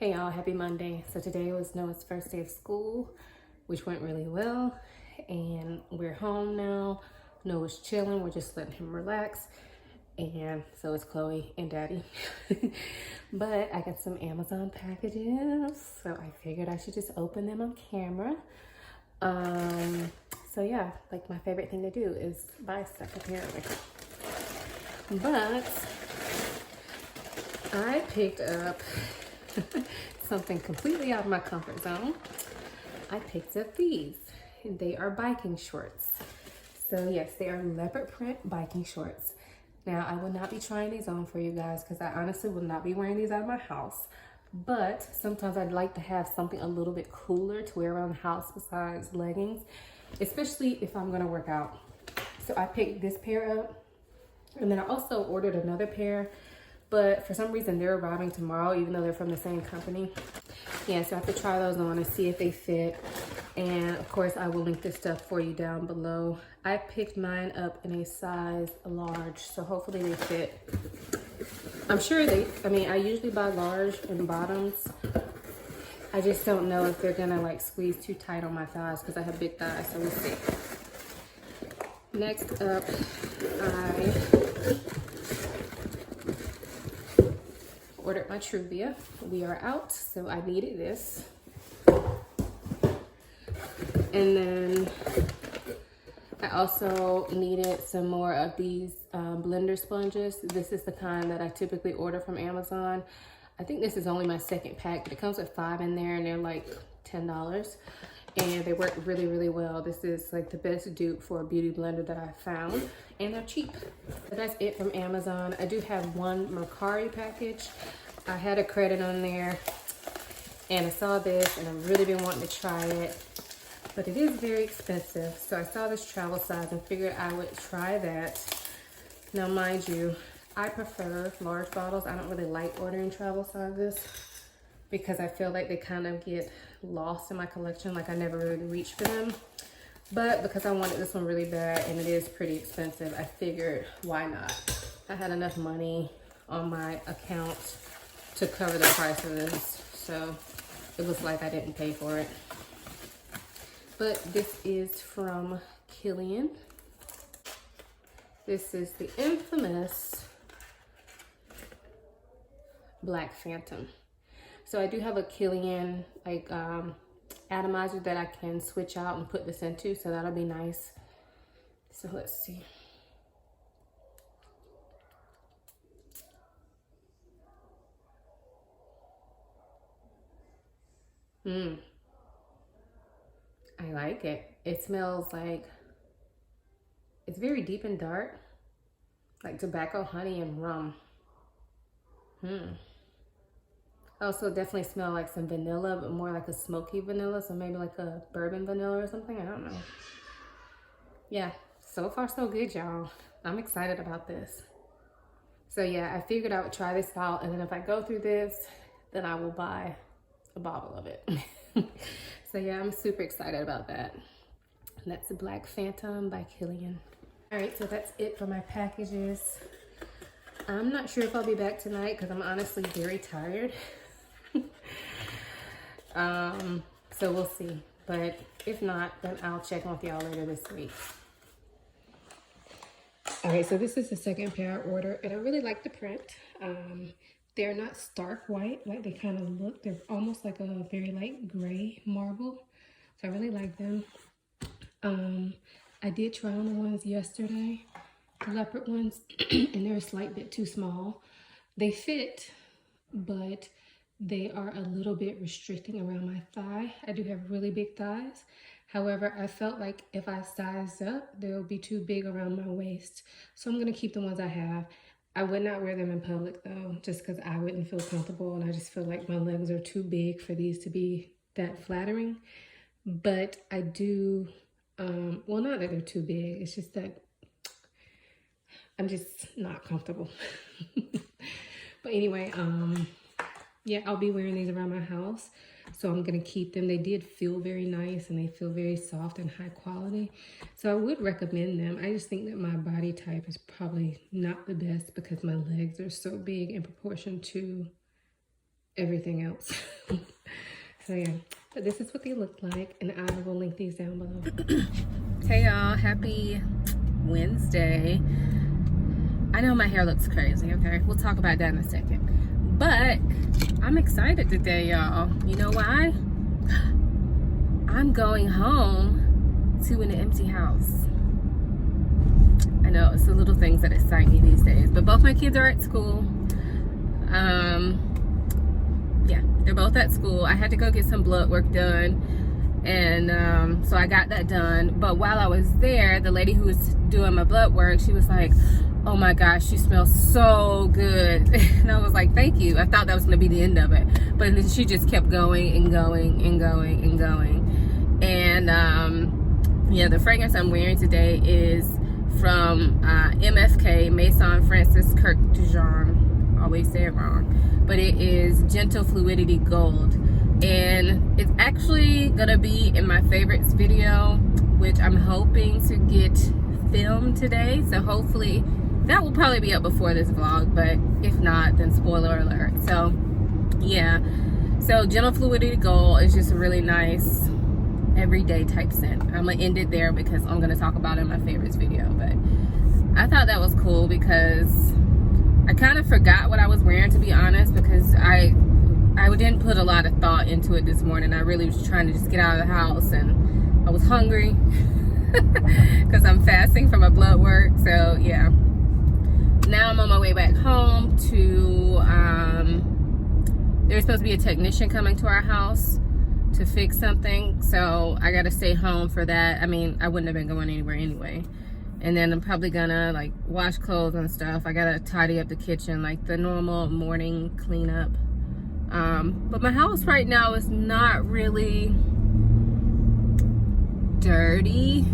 Hey y'all, happy Monday. So today was Noah's first day of school, which went really well. And we're home now. Noah's chilling. We're just letting him relax. And so is Chloe and Daddy. But I got some Amazon packages. So I figured I should just open them on camera. So yeah, like my favorite thing to do is buy stuff apparently. But I picked up something completely out of my comfort zone. I picked up these. They are biking shorts. So yes, they are leopard print biking shorts. Now I will not be trying these on for you guys because I honestly will not be wearing these out of my house. But sometimes I'd like to have something a little bit cooler to wear around the house besides leggings, especially if I'm gonna work out. So I picked this pair up, and then I also ordered another pair, but for some reason they're arriving tomorrow, even though they're from the same company. Yeah, so I have to try those on and see if they fit. And of course, I will link this stuff for you down below. I picked mine up in a size large, so hopefully they fit. I'm sure I usually buy large in bottoms. I just don't know if they're gonna like squeeze too tight on my thighs because I have big thighs, so we'll see. Next up, I ordered my Truvia. We are out, so I needed this. And then I also needed some more of these blender sponges. This is the kind that I typically order from Amazon. I think this is only my second pack, but it comes with 5 in there and they're like $10. And they work really, really well. This is like the best dupe for a beauty blender that I found, and they're cheap. So that's it from Amazon. I do have one Mercari package. I had a credit on there and I saw this and I've really been wanting to try it, but it is very expensive. So I saw this travel size and figured I would try that. Now, mind you, I prefer large bottles. I don't really like ordering travel sizes because I feel like they kind of get lost in my collection. Like I never really reach for them. But because I wanted this one really bad and it is pretty expensive, I figured why not? I had enough money on my account to cover the price of this. So it was like I didn't pay for it. But this is from Kilian. This is the infamous Black Phantom. So I do have a Kilian like atomizer that I can switch out and put this into, so that'll be nice. So let's see. I like it. It smells like, it's very deep and dark, like tobacco, honey, and rum. Also definitely smell like some vanilla, but more like a smoky vanilla. So maybe like a bourbon vanilla or something. I don't know. Yeah, so far so good, y'all. I'm excited about this. So yeah, I figured I would try this out, and then if I go through this, then I will buy a bottle of it. So yeah, I'm super excited about that. And that's the Black Phantom by Kilian. All right, so that's it for my packages. I'm not sure if I'll be back tonight because I'm honestly very tired. So we'll see. But if not, then I'll check on with y'all later this week. All right, so this is the second pair I ordered, and I really like the print. They're not stark white like they kind of look. They're almost like a very light gray marble. So I really like them. I did try on the ones yesterday, the leopard ones, and they're a slight bit too small. They fit, but they are a little bit restricting around my thigh. I do have really big thighs. However, I felt like if I sized up, they'll be too big around my waist. So I'm gonna keep the ones I have. I would not wear them in public though, just because I wouldn't feel comfortable, and I just feel like my legs are too big for these to be that flattering. But I do, well, not that they're too big, it's just that I'm just not comfortable. But anyway, yeah, I'll be wearing these around my house, so I'm gonna keep them. They did feel very nice and they feel very soft and high quality, so I would recommend them. I just think that my body type is probably not the best because my legs are so big in proportion to everything else. So yeah, but this is what they look like, and I will link these down below. Hey y'all, happy Wednesday. I know my hair looks crazy, okay? We'll talk about that in a second. But I'm excited today, y'all. You know why? I'm going home to an empty house. I know, it's the little things that excite me these days. But both my kids are at school. Yeah, they're both at school. I had to go get some blood work done. And so I got that done. But while I was there, the lady who was doing my blood work, she was like, oh my gosh, you smell so good. And I was like, thank you. I thought that was gonna be the end of it. But then she just kept going and going and going and going. And yeah, the fragrance I'm wearing today is from MFK, Maison Francis Kirk Dijon. Always say it wrong. But it is Gentle Fluidity Gold. And it's actually gonna be in my favorites video, which I'm hoping to get filmed today. So hopefully that will probably be up before this vlog, but if not, then spoiler alert. So yeah, so Gentle Fluidity Gold is just a really nice everyday type scent. I'm gonna end it there because I'm gonna talk about it in my favorites video. But I thought that was cool because I kind of forgot what I was wearing, to be honest, because I didn't put a lot of thought into it this morning. I really was trying to just get out of the house, and I was hungry because I'm fasting from my blood work. So yeah, now I'm on my way back home to there's supposed to be a technician coming to our house to fix something, so I gotta stay home for that. I mean, I wouldn't have been going anywhere anyway. And then I'm probably gonna like wash clothes and stuff. I gotta tidy up the kitchen, like the normal morning cleanup. But my house right now is not really dirty.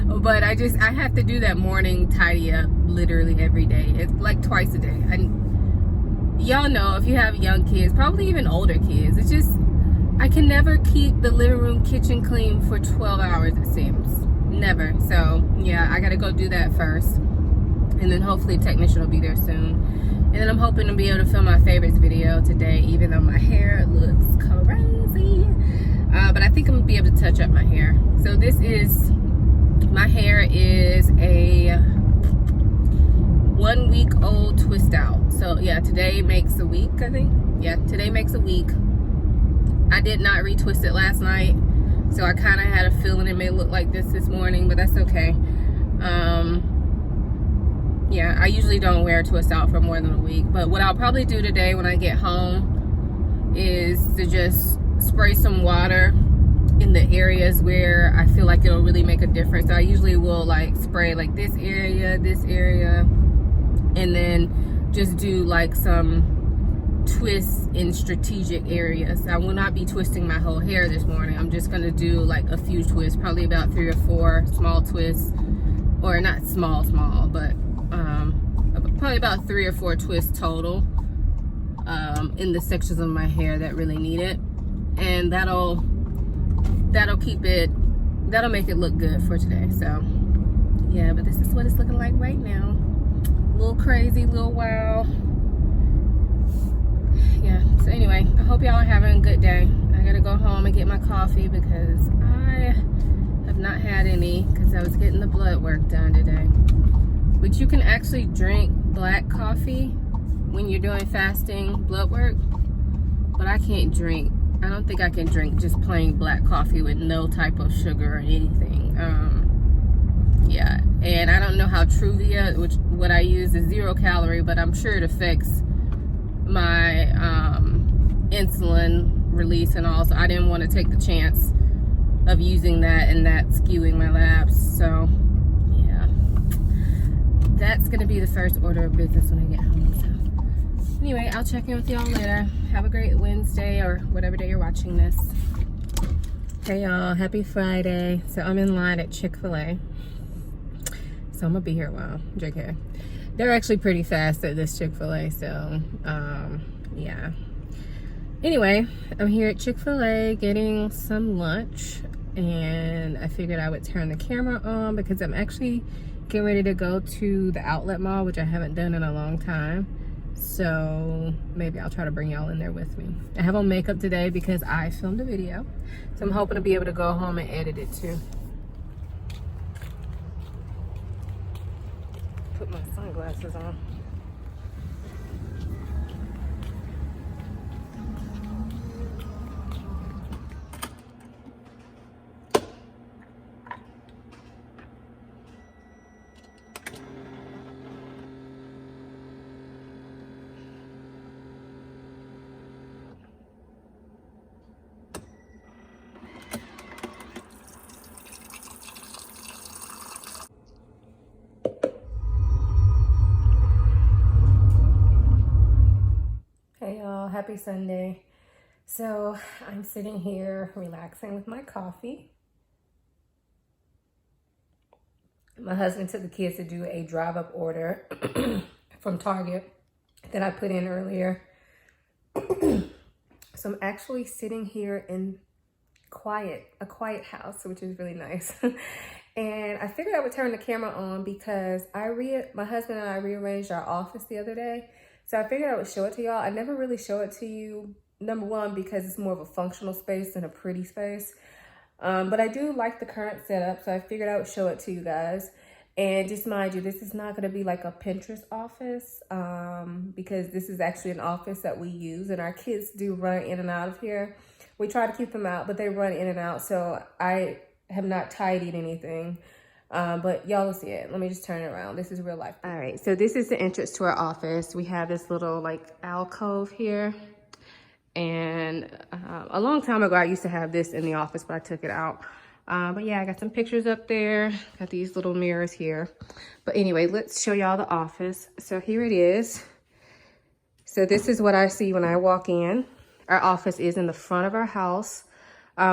But I have to do that morning tidy up literally every day. It's like twice a day. Y'all know, if you have young kids, probably even older kids, it's just, I can never keep the living room kitchen clean for 12 hours, it seems. Never. So yeah, I gotta go do that first, and then hopefully a technician will be there soon. And then I'm hoping to be able to film my favorites video today, even though my hair looks crazy. But I think I'm gonna be able to touch up my hair. So this is, my hair is a 1 week old twist out. So yeah, today makes a week, I think. Yeah, today makes a week. I did not retwist it last night, so I kind of had a feeling it may look like this morning, but that's okay. Yeah, I usually don't wear a twist out for more than a week, but what I'll probably do today when I get home is to just spray some water in the areas where I feel like it'll really make a difference. I usually will like spray like this area, and then just do like some twists in strategic areas. I will not be twisting my whole hair this morning. I'm just gonna do like a few twists, probably about 3 or 4 small twists, or not small, but probably about 3 or 4 twists total in the sections of my hair that really need it, and that'll keep it, that'll make it look good for today. So yeah, but this is what it's looking like right now. A little crazy, a little wild. Yeah, so anyway, I hope y'all are having a good day. I gotta go home and get my coffee because I have not had any because I was getting the blood work done today. But you can actually drink black coffee when you're doing fasting blood work, but I can't drink. I don't think I can drink just plain black coffee with no type of sugar or anything. Yeah, and I don't know how Truvia, which what I use is 0 calorie, but I'm sure it affects my insulin release and all, so I didn't want to take the chance of using that and that skewing my labs. So yeah, that's gonna be the first order of business when I get home. So anyway, I'll check in with y'all later. Have a great Wednesday or whatever day you're watching this. Hey y'all, happy Friday. So I'm in line at Chick-fil-A, so I'm gonna be here a while. JK. They're actually pretty fast at this Chick-fil-A, so yeah. Anyway, I'm here at Chick-fil-A getting some lunch, and I figured I would turn the camera on because I'm actually getting ready to go to the outlet mall, which I haven't done in a long time. So maybe I'll try to bring y'all in there with me. I have on makeup today because I filmed a video. So I'm hoping to be able to go home and edit it too. Put my sunglasses on. Hey y'all, happy Sunday. So I'm sitting here relaxing with my coffee. My husband took the kids to do a drive-up order from Target that I put in earlier. So I'm actually sitting here in a quiet house, which is really nice. And I figured I would turn the camera on because my husband and I rearranged our office the other day. So I figured I would show it to y'all. I never really show it to you, number one, because it's more of a functional space than a pretty space. But I do like the current setup, so I figured I would show it to you guys. And just mind you, this is not going to be like a Pinterest office, because this is actually an office that we use, and our kids do run in and out of here. We try to keep them out, but they run in and out, so I have not tidied anything. But y'all will see it. Let me just turn it around. This is real life. All right, so this is the entrance to our office. We have this little like alcove here. And a long time ago, I used to have this in the office, but I took it out. But yeah, I got some pictures up there. Got these little mirrors here. But anyway, let's show y'all the office. So here it is. So this is what I see when I walk in. Our office is in the front of our house.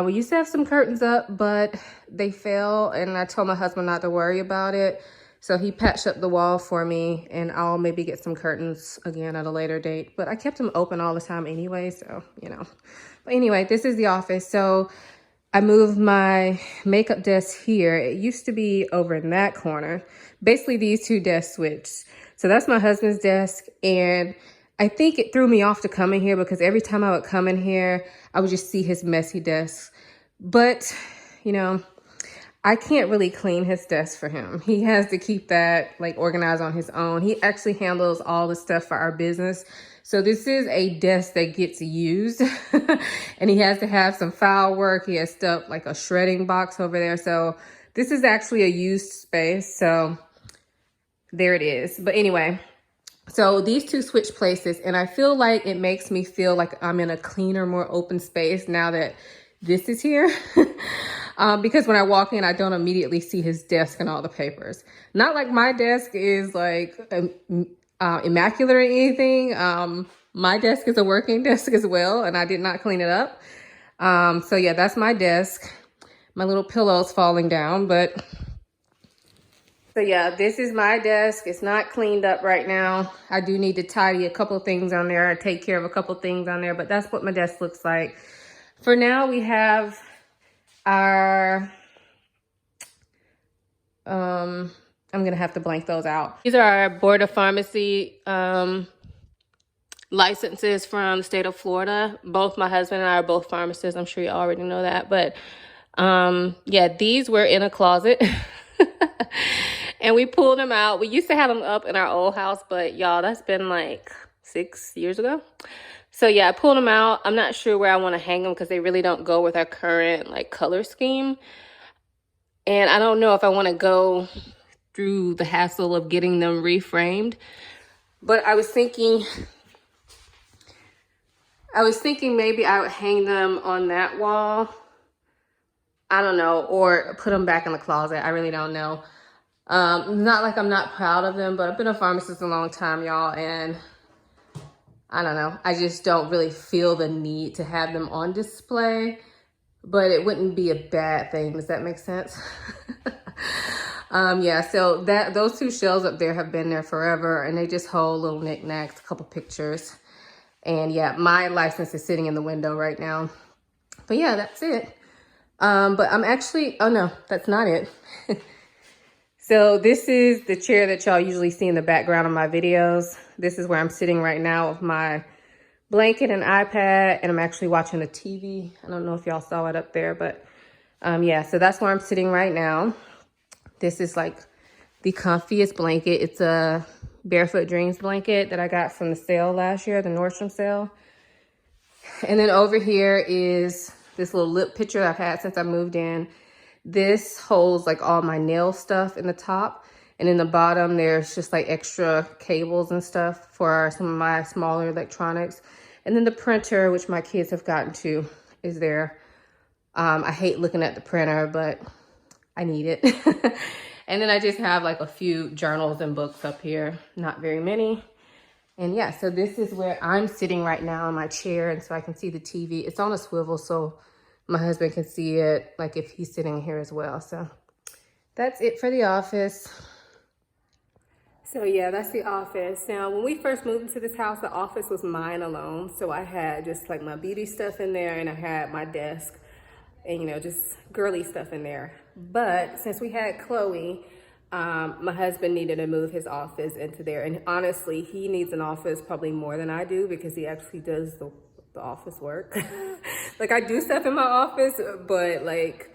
We used to have some curtains up, but they fell, and I told my husband not to worry about it. So he patched up the wall for me, and I'll maybe get some curtains again at a later date. But I kept them open all the time anyway, so, you know. But anyway, this is the office. So I moved my makeup desk here. It used to be over in that corner. Basically, these two desks switched. So that's my husband's desk, and I think it threw me off to come in here because every time I would come in here, I would just see his messy desk. But, you know, I can't really clean his desk for him. He has to keep that like organized on his own. He actually handles all the stuff for our business. So this is a desk that gets used and he has to have some file work. He has stuff like a shredding box over there. So this is actually a used space. So there it is. But anyway, so these two switch places, and I feel like it makes me feel like I'm in a cleaner, more open space now that this is here. Because when I walk in, I don't immediately see his desk and all the papers. Not like my desk is like immaculate or anything. My desk is a working desk as well, and I did not clean it up. So yeah, that's my desk. My little pillow's falling down, but so yeah, this is my desk. It's not cleaned up right now. I do need to tidy a couple of things on there. I take care of a couple of things on there, but that's what my desk looks like. For now, we have our, I'm gonna have to blank those out. These are our Board of Pharmacy licenses from the state of Florida. Both my husband and I are both pharmacists. I'm sure you already know that, but yeah, these were in a closet. And we pulled them out. We used to have them up in our old house, but y'all, that's been like 6 years ago. So yeah, I pulled them out. I'm not sure where I want to hang them because they really don't go with our current like color scheme. And I don't know if I want to go through the hassle of getting them reframed. But I was thinking maybe I would hang them on that wall. I don't know, or put them back in the closet. I really don't know. Not like I'm not proud of them, but I've been a pharmacist a long time, y'all, and I don't know. I just don't really feel the need to have them on display, but it wouldn't be a bad thing. Does that make sense? Yeah, so those two shelves up there have been there forever, and they just hold little knickknacks, a couple pictures. And yeah, my license is sitting in the window right now. But yeah, that's it. But I'm actually, oh no, that's not it. So this is the chair that y'all usually see in the background of my videos. This is where I'm sitting right now with my blanket and iPad, and I'm actually watching a TV. I don't know if y'all saw it up there, but yeah, so that's where I'm sitting right now. This is like the comfiest blanket. It's a Barefoot Dreams blanket that I got from the sale last year, the Nordstrom sale. And then over here is this little lip picture I've had since I moved in. This holds like all my nail stuff in the top. And in the bottom, there's just like extra cables and stuff for some of my smaller electronics. And then the printer, which my kids have gotten to, is there. I hate looking at the printer, but I need it. And then I just have like a few journals and books up here, not very many. And yeah, so this is where I'm sitting right now in my chair, and so I can see the TV. It's on a swivel, so my husband can see it, like if he's sitting here as well. So that's it for the office. So yeah, that's the office. Now, when we first moved into this house, the office was mine alone. So I had just like my beauty stuff in there, and I had my desk and, you know, just girly stuff in there. But since we had Chloe, my husband needed to move his office into there. And honestly, he needs an office probably more than I do, because he actually does the office work. Like, I do stuff in my office, but like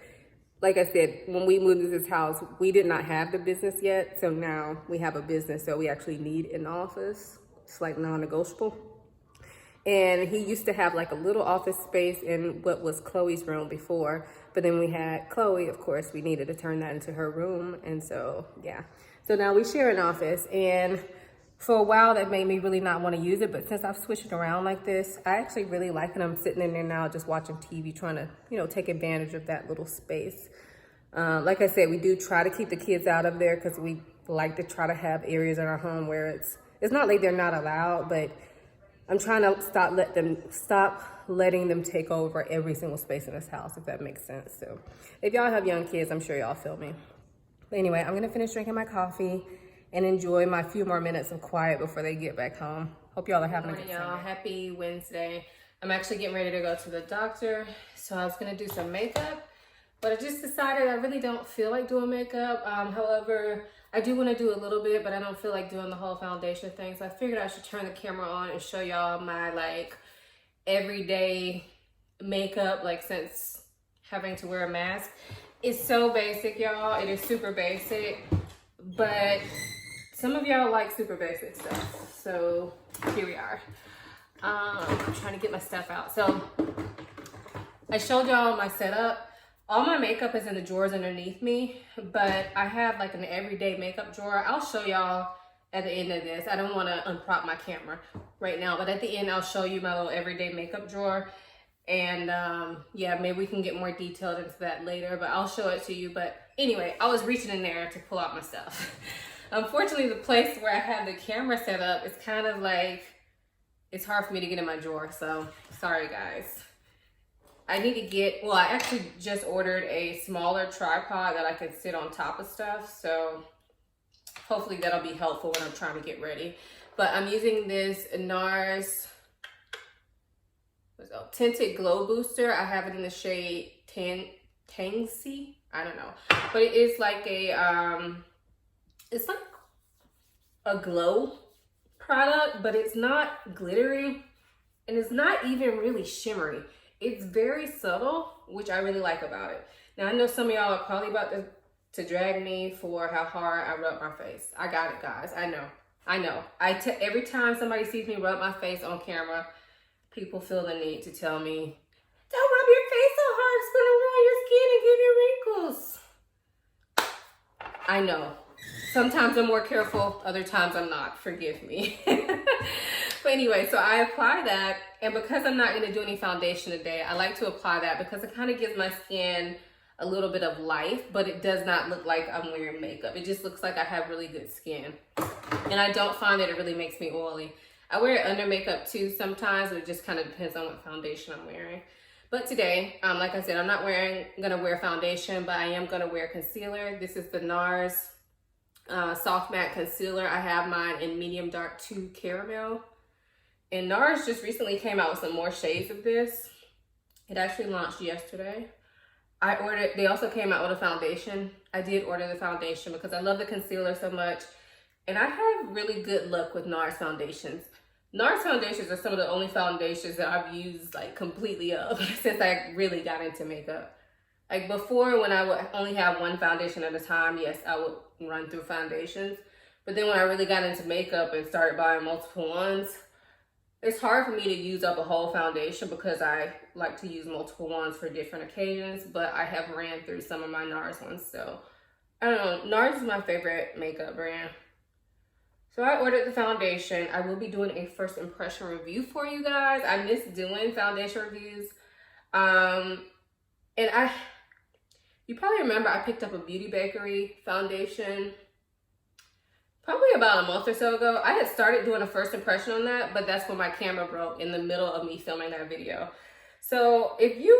I said, when we moved into this house, we did not have the business yet. So now we have a business, so we actually need an office. It's like non-negotiable. And he used to have like a little office space in what was Chloe's room before. But then we had Chloe, of course, we needed to turn that into her room. And so, yeah. So now we share an office. And for a while, that made me really not want to use it. But since I've switched it around like this, I actually really like it. I'm sitting in there now just watching TV, trying to, you know, take advantage of that little space. Like I said, we do try to keep the kids out of there, because we like to try to have areas in our home where it's not like they're not allowed, but I'm trying to stop letting them take over every single space in this house, if that makes sense. So if y'all have young kids, I'm sure y'all feel me. But anyway, I'm gonna finish drinking my coffee and enjoy my few more minutes of quiet before they get back home. Hope y'all are having a good Sunday. Happy Wednesday. I'm actually getting ready to go to the doctor. So I was gonna do some makeup, but I just decided I really don't feel like doing makeup. However, I do want to do a little bit, but I don't feel like doing the whole foundation thing. So I figured I should turn the camera on and show y'all my like everyday makeup, like since having to wear a mask. It's so basic, y'all. It is super basic, but some of y'all like super basic stuff. So here we are. I'm trying to get my stuff out. So I showed y'all my setup. All my makeup is in the drawers underneath me, but I have like an everyday makeup drawer. I'll show y'all at the end of this. I don't want to unprop my camera right now, but at the end, I'll show you my little everyday makeup drawer. And yeah, maybe we can get more detailed into that later, but I'll show it to you. But anyway, I was reaching in there to pull out my stuff. Unfortunately, the place where I have the camera set up, it's kind of like, it's hard for me to get in my drawer. So sorry, guys. I need to get, well, I actually just ordered a smaller tripod that I can sit on top of stuff. So hopefully that'll be helpful when I'm trying to get ready. But I'm using this NARS Tinted Glow Booster. I have it in the shade Tangsy. I don't know. But it is like a, it's like a glow product, but it's not glittery. And it's not even really shimmery. It's very subtle, which I really like about it. Now, I know some of y'all are probably about to drag me for how hard I rub my face. I got it, guys. I know. Every time somebody sees me rub my face on camera, people feel the need to tell me, don't rub your face so hard. It's gonna ruin your skin and give you wrinkles. I know. Sometimes I'm more careful. Other times I'm not. Forgive me. But anyway, so I apply that, and because I'm not going to do any foundation today, I like to apply that because it kind of gives my skin a little bit of life, but it does not look like I'm wearing makeup. It just looks like I have really good skin, and I don't find that it really makes me oily. I wear it under makeup too sometimes, but it just kind of depends on what foundation I'm wearing. But today, like I said, I'm not going to wear foundation, but I am going to wear concealer. This is the NARS Soft Matte Concealer. I have mine in Medium Dark 2 Caramel. And NARS just recently came out with some more shades of this. It actually launched yesterday. they also came out with a foundation. I did order the foundation because I love the concealer so much. And I have really good luck with NARS foundations. NARS foundations are some of the only foundations that I've used like completely up since I really got into makeup. Like before, when I would only have one foundation at a time, yes, I would run through foundations. But then when I really got into makeup and started buying multiple ones, it's hard for me to use up a whole foundation because I like to use multiple ones for different occasions, but I have ran through some of my NARS ones. So I don't know, NARS is my favorite makeup brand. So I ordered the foundation. I will be doing a first impression review for you guys. I miss doing foundation reviews. You probably remember I picked up a Beauty Bakery foundation probably about a month or so ago. I had started doing a first impression on that, but that's when my camera broke in the middle of me filming that video. So if you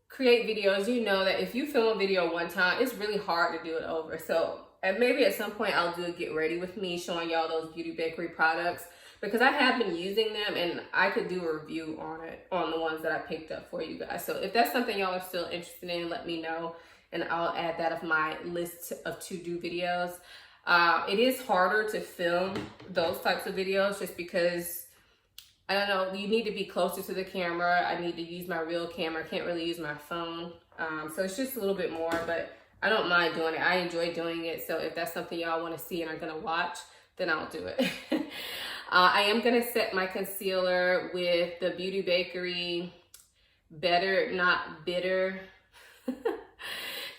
create videos, you know that if you film a video one time, it's really hard to do it over. So maybe at some point I'll do a get ready with me showing y'all those Beauty Bakery products because I have been using them and I could do a review on it, on the ones that I picked up for you guys. So if that's something y'all are still interested in, let me know and I'll add that of my list of to-do videos. It is harder to film those types of videos just because, I don't know, you need to be closer to the camera. I need to use my real camera. I can't really use my phone. So it's just a little bit more, but I don't mind doing it. I enjoy doing it. So if that's something y'all want to see and are going to watch, then I'll do it. I am going to set my concealer with the Beauty Bakery Better Not Bitter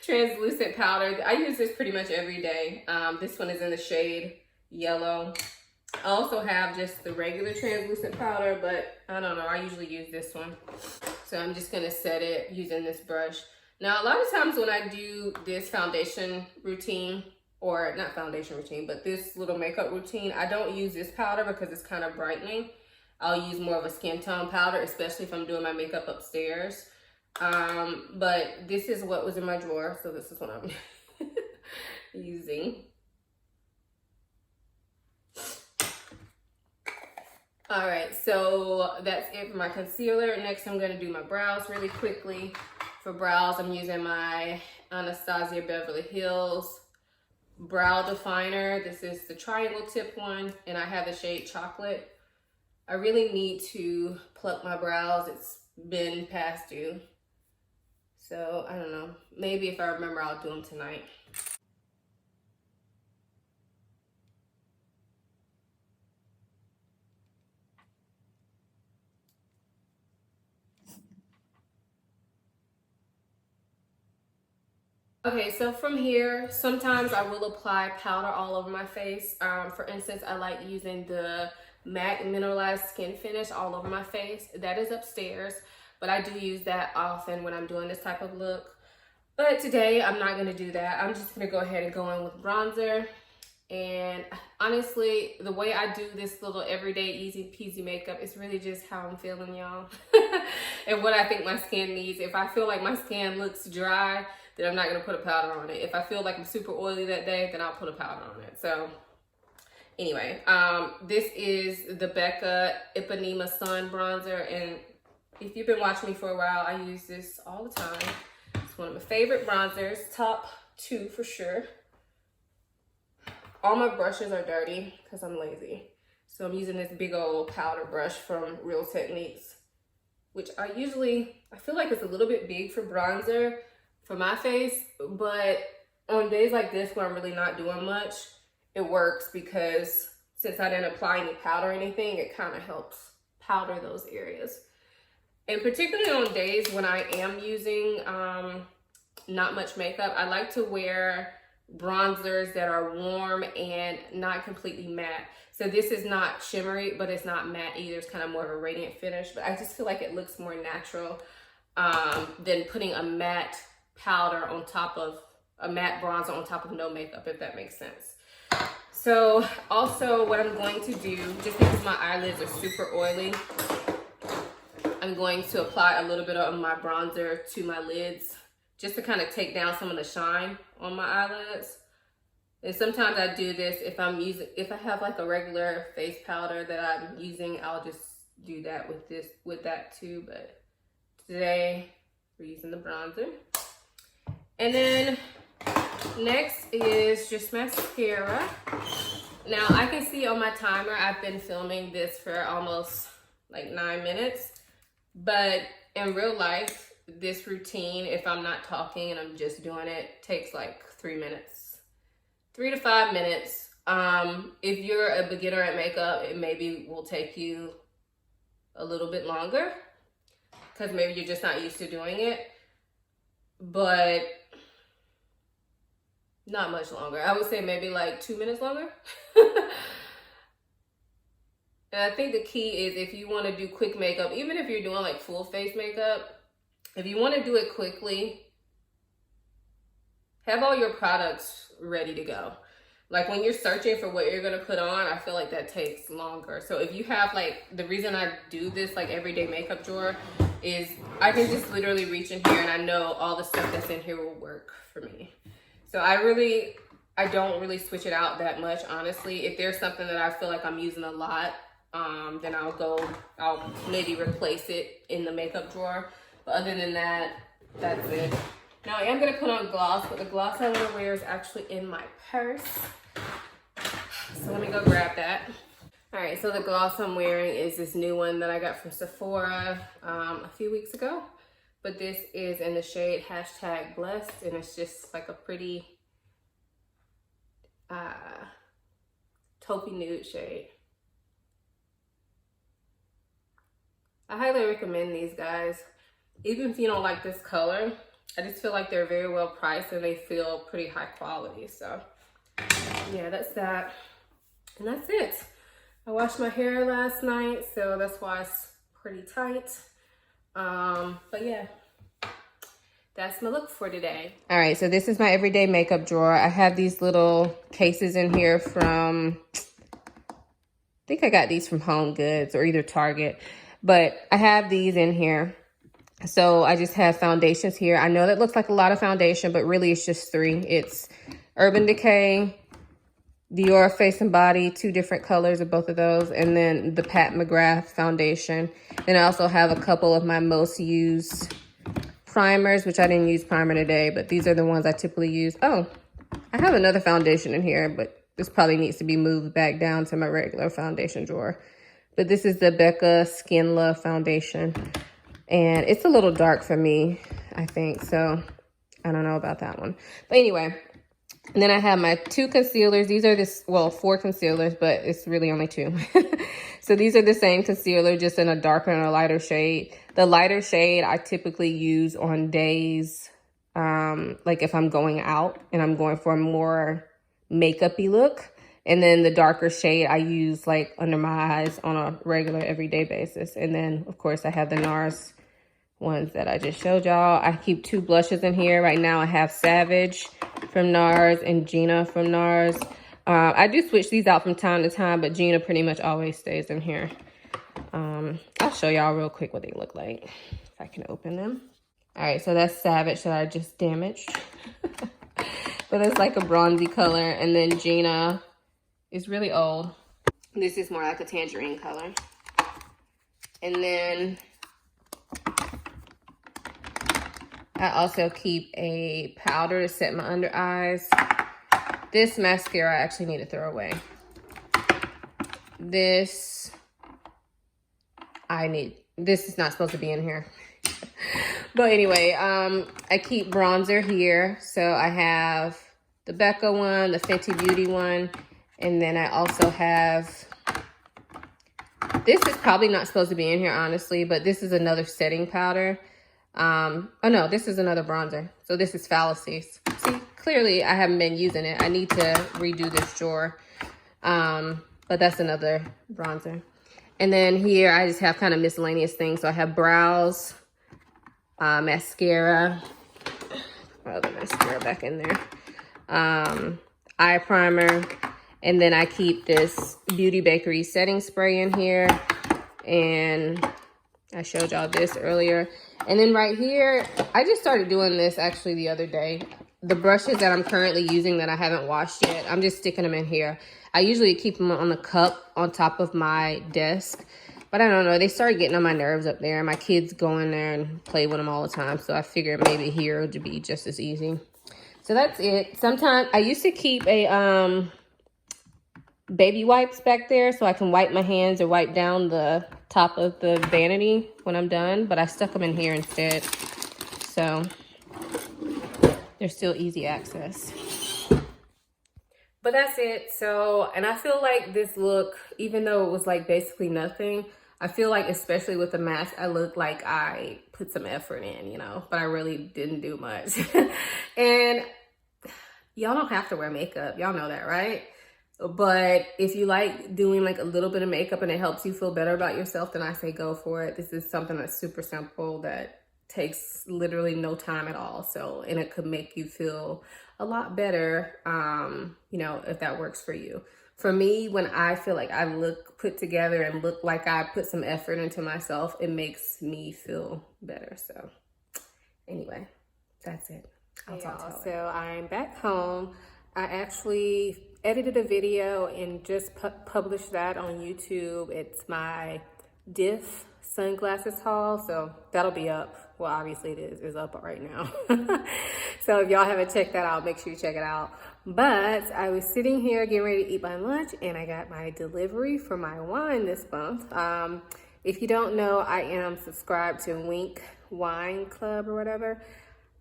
translucent powder. I use this pretty much every day. This one is in the shade yellow. I also have just the regular translucent powder, but I don't know, I usually use this one. So I'm just gonna set it using this brush. Now, a lot of times when I do this foundation routine, or not foundation routine, but this little makeup routine, I don't use this powder because it's kind of brightening. I'll use more of a skin tone powder, especially if I'm doing my makeup upstairs. But this is what was in my drawer, so this is what I'm using. All right, so that's it for my concealer. Next, I'm gonna do my brows really quickly. For brows, I'm using my Anastasia Beverly Hills brow definer. This is the triangle tip one, and I have the shade Chocolate. I really need to pluck my brows. It's been past due. So, I don't know. Maybe if I remember, I'll do them tonight. Okay, so from here, sometimes I will apply powder all over my face. For instance, I like using the MAC Mineralized Skin Finish all over my face. That is upstairs, but I do use that often when I'm doing this type of look. But today, I'm not gonna do that. I'm just gonna go ahead and go in with bronzer. And honestly, the way I do this little everyday easy peasy makeup is really just how I'm feeling, y'all. And what I think my skin needs. If I feel like my skin looks dry, then I'm not gonna put a powder on it. If I feel like I'm super oily that day, then I'll put a powder on it. So anyway, this is the Becca Ipanema Sun Bronzer. And if you've been watching me for a while, I use this all the time. It's one of my favorite bronzers, top 2 for sure. All my brushes are dirty because I'm lazy. So I'm using this big old powder brush from Real Techniques, which I feel like it's a little bit big for bronzer for my face, but on days like this where I'm really not doing much, it works because since I didn't apply any powder or anything, it kind of helps powder those areas. And particularly on days when I am using not much makeup, I like to wear bronzers that are warm and not completely matte. So this is not shimmery, but it's not matte either. It's kind of more of a radiant finish, but I just feel like it looks more natural than putting a matte powder on top of a matte bronzer on top of no makeup, if that makes sense. So also what I'm going to do, just because my eyelids are super oily, I'm going to apply a little bit of my bronzer to my lids just to kind of take down some of the shine on my eyelids. And sometimes I do this if I have like a regular face powder that I'm using, I'll just do that with that too. But today we're using the bronzer. And then next is just mascara. Now I can see on my timer, I've been filming this for almost like 9 minutes, but in real life, this routine, if I'm not talking and I'm just doing it, takes like 3 minutes, 3 to 5 minutes. If you're a beginner at makeup, it maybe will take you a little bit longer because maybe you're just not used to doing it, but not much longer. I would say maybe like 2 minutes longer. And I think the key is if you want to do quick makeup, even if you're doing like full face makeup, if you want to do it quickly, have all your products ready to go. Like when you're searching for what you're going to put on, I feel like that takes longer. So if you have like, the reason I do this like everyday makeup drawer is I can just literally reach in here and I know all the stuff that's in here will work for me. So I don't really switch it out that much, honestly. If there's something that I feel like I'm using a lot, then I'll maybe replace it in the makeup drawer. But other than that, that's it. Now I am gonna put on gloss, but the gloss I want to wear is actually in my purse. So let me go grab that. All right, so the gloss I'm wearing is this new one that I got from Sephora a few weeks ago. But this is in the shade #blessed, and it's just like a pretty taupey nude shade. I highly recommend these, guys. Even if you don't like this color, I just feel like they're very well priced and they feel pretty high quality. So yeah, that's that. And that's it. I washed my hair last night, so that's why it's pretty tight. But yeah, that's my look for today. All right, so this is my everyday makeup drawer. I have these little cases in here from, I think I got these from Home Goods or either Target, but I have these in here. So I just have foundations here. I know that looks like a lot of foundation, but really it's just 3. It's Urban Decay, Dior Face and Body, 2 different colors of both of those, and then the Pat McGrath foundation. And I also have a couple of my most used primers, which I didn't use primer today, but these are the ones I typically use. Oh, I have another foundation in here, but this probably needs to be moved back down to my regular foundation drawer. But this is the Becca Skin Love foundation. And it's a little dark for me, I think. So I don't know about that one. But anyway, and then I have my 2 concealers. These are 4 concealers, but it's really only 2. So these are the same concealer, just in a darker and a lighter shade. The lighter shade I typically use on days, like if I'm going out and I'm going for a more makeup-y look. And then the darker shade I use like under my eyes on a regular everyday basis. And then, of course, I have the NARS ones that I just showed y'all. I keep 2 blushes in here. Right now I have Savage from NARS and Gina from NARS. I do switch these out from time to time, but Gina pretty much always stays in here. I'll show y'all real quick what they look like, if I can open them. All right, so that's Savage that I just damaged. But it's like a bronzy color. And then Gina is really old. This is more like a tangerine color. And then I also keep a powder to set my under eyes. This mascara I actually need to throw away. This is not supposed to be in here. But anyway, I keep bronzer here. So I have the Becca one, the Fenty Beauty one, and then I also have, this is probably not supposed to be in here, honestly, but this is another setting powder. Oh no, this is another bronzer. So this is Fallacies. See, clearly I haven't been using it. I need to redo this drawer. But that's another bronzer. And then here I just have kind of miscellaneous things. So I have brows, mascara, put the mascara back in there, eye primer, and then I keep this Beauty Bakery setting spray in here. And I showed y'all this earlier. And then right here, I just started doing this actually the other day. The brushes that I'm currently using that I haven't washed yet, I'm just sticking them in here. I usually keep them on the cup on top of my desk. But I don't know, they started getting on my nerves up there. My kids go in there and play with them all the time. So I figured maybe here would be just as easy. So that's it. Sometimes I used to keep a baby wipes back there so I can wipe my hands or wipe down the top of the vanity when I'm done. But I stuck them in here instead. So they're still easy access. But that's it. So, and I feel like this look, even though it was like basically nothing, I feel like especially with the mask, I look like I put some effort in, you know, but I really didn't do much. And y'all don't have to wear makeup. Y'all know that, right? But if you like doing like a little bit of makeup and it helps you feel better about yourself, then I say go for it. This is something that's super simple that takes literally no time at all. So, and it could make you feel a lot better, you know, if that works for you. For me, when I feel like I look put together and look like I put some effort into myself, it makes me feel better. So anyway, that's it. I'll talk to you. So I'm back home. I actually edited a video and just published that on YouTube. It's my diff sunglasses haul, so that'll be up. Well, obviously it is up right now. So if y'all haven't checked that out, make sure you check it out. But I was sitting here getting ready to eat my lunch and I got my delivery for my wine this month. If you don't know, I am subscribed to Wink Wine Club or whatever.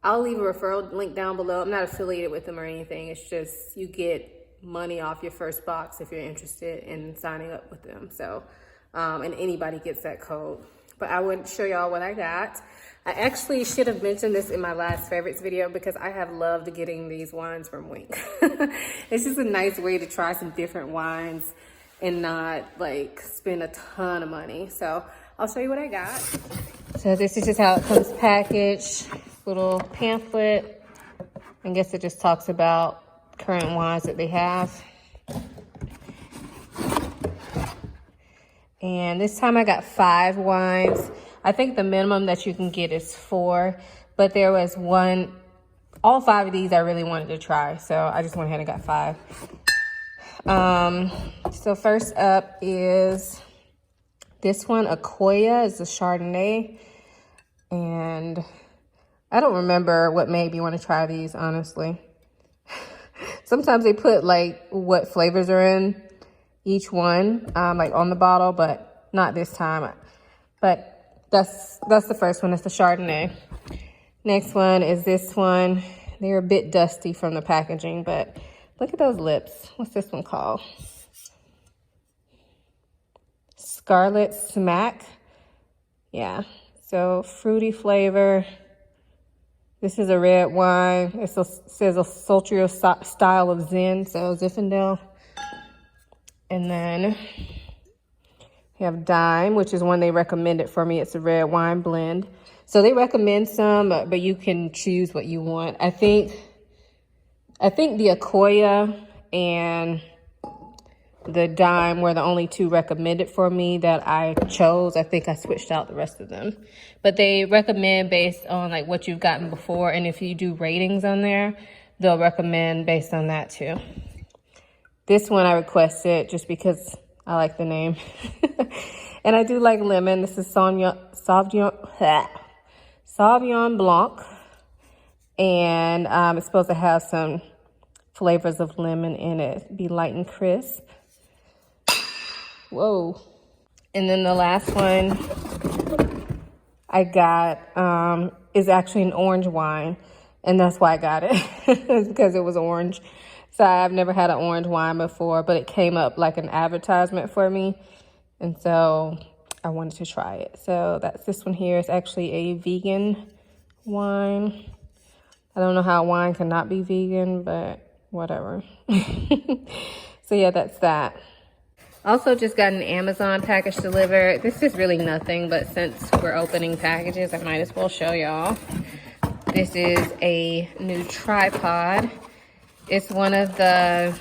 I'll leave a referral link down below. I'm not affiliated with them or anything. It's just you get money off your first box if you're interested in signing up with them. So, and anybody gets that code. But I wouldn't show y'all what I got. I actually should have mentioned this in my last favorites video because I have loved getting these wines from Wink. It's just a nice way to try some different wines and not like spend a ton of money. So I'll show you what I got. So this is just how it comes packaged. Little pamphlet. I guess it just talks about current wines that they have. And this time I got 5 wines. I think the minimum that you can get is 4, but there was one, all 5 of these I really wanted to try. So I just went ahead and got 5. So first up is this one, Akoya, is a Chardonnay. And I don't remember what made me want to try these, honestly. Sometimes they put like what flavors are in each one, like on the bottle, but not this time. But that's the first one. It's the Chardonnay. Next one is this one. They're a bit dusty from the packaging, but look at those lips. What's this one called? Scarlet Smack. Yeah. So fruity flavor. This is a red wine. It says a sultry style of Zen, so Zinfandel. And then we have Dime, which is one they recommended for me. It's a red wine blend. So they recommend some, but you can choose what you want. I think the Akoya and the Dime were the only 2 recommended for me that I chose. I think I switched out the rest of them. But they recommend based on like what you've gotten before. And if you do ratings on there, they'll recommend based on that too. This one I requested just because I like the name. And I do like lemon. This is Sauvignon Blanc. And it's supposed to have some flavors of lemon in it. Be light and crisp. Whoa. And then the last one I got is actually an orange wine. And that's why I got it. It's because it was orange. So I've never had an orange wine before, but it came up like an advertisement for me. And so I wanted to try it. So that's this one here. It's actually a vegan wine. I don't know how wine cannot be vegan, but whatever. So yeah, that's that. Also just got an Amazon package delivered. This is really nothing, but since we're opening packages, I might as well show y'all. This is a new tripod. It's one of the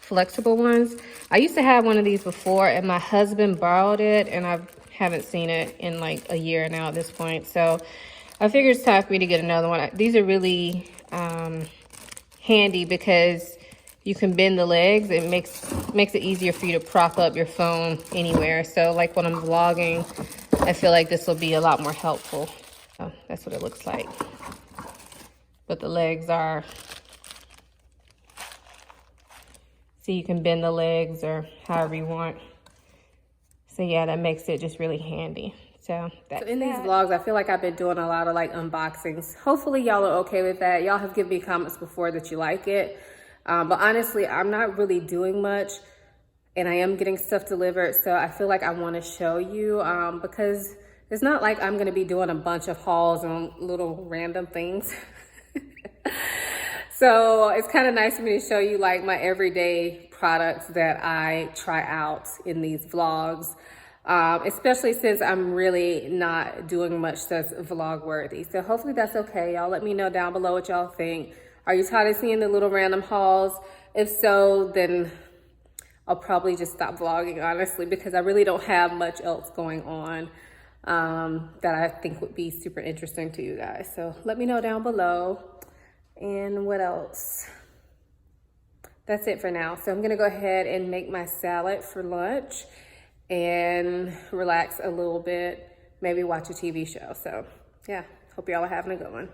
flexible ones. I used to have one of these before and my husband borrowed it and I haven't seen it in like a year now at this point. So I figured it's time for me to get another one. These are really handy because you can bend the legs. It makes it easier for you to prop up your phone anywhere. So like when I'm vlogging, I feel like this will be a lot more helpful. So that's what it looks like. But the legs are, so you can bend the legs or however you want. So yeah, that makes it just really handy. So in these vlogs, I feel like I've been doing a lot of like unboxings. Hopefully y'all are okay with that. Y'all have given me comments before that you like it. But honestly, I'm not really doing much, and I am getting stuff delivered. So I feel like I want to show you because it's not like I'm going to be doing a bunch of hauls on little random things. So it's kind of nice for me to show you like my everyday products that I try out in these vlogs. Especially since I'm really not doing much that's vlog worthy. So hopefully that's okay. Y'all let me know down below what y'all think. Are you tired of seeing the little random hauls? If so, then I'll probably just stop vlogging, honestly, because I really don't have much else going on that I think would be super interesting to you guys. So let me know down below. And what else? That's it for now. So I'm gonna go ahead and make my salad for lunch and relax a little bit, maybe watch a TV show. So yeah, hope y'all are having a good one.